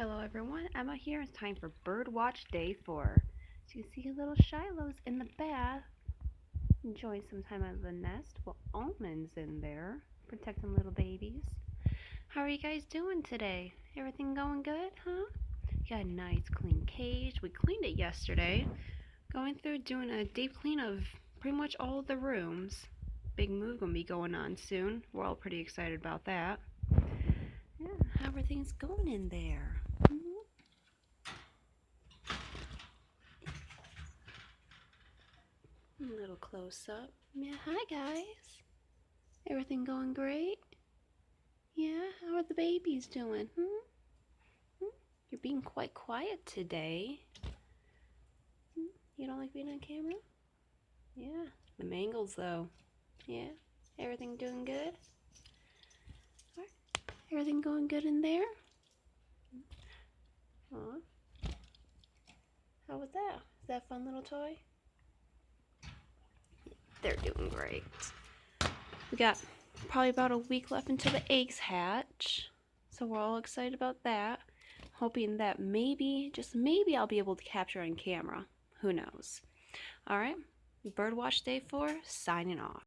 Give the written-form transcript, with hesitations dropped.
Hello everyone, Emma here. It's time for Birdwatch Day 4. So you see little Shiloh's in the bath, enjoying some time out of the nest, while Almond's in there, protecting little babies. How are you guys doing today? Everything going good, huh? You got a nice clean cage. We cleaned it yesterday. Going through doing a deep clean of pretty much all of the rooms. Big move gonna be going on soon. We're all pretty excited about that. Yeah, how everything's going in there. A little close up. Yeah, hi guys. Everything going great? Yeah, how are the babies doing? You're being quite quiet today. You don't like being on camera? Yeah, the mangles though. Yeah, everything doing good? All right. Everything going good in there? Aw. How was that? Is that a fun little toy? They're doing great. We got probably about a week left until the eggs hatch, so we're all excited about that. Hoping that maybe, just maybe, I'll be able to capture on camera. Who knows? All right, Birdwatch Day 4, signing off.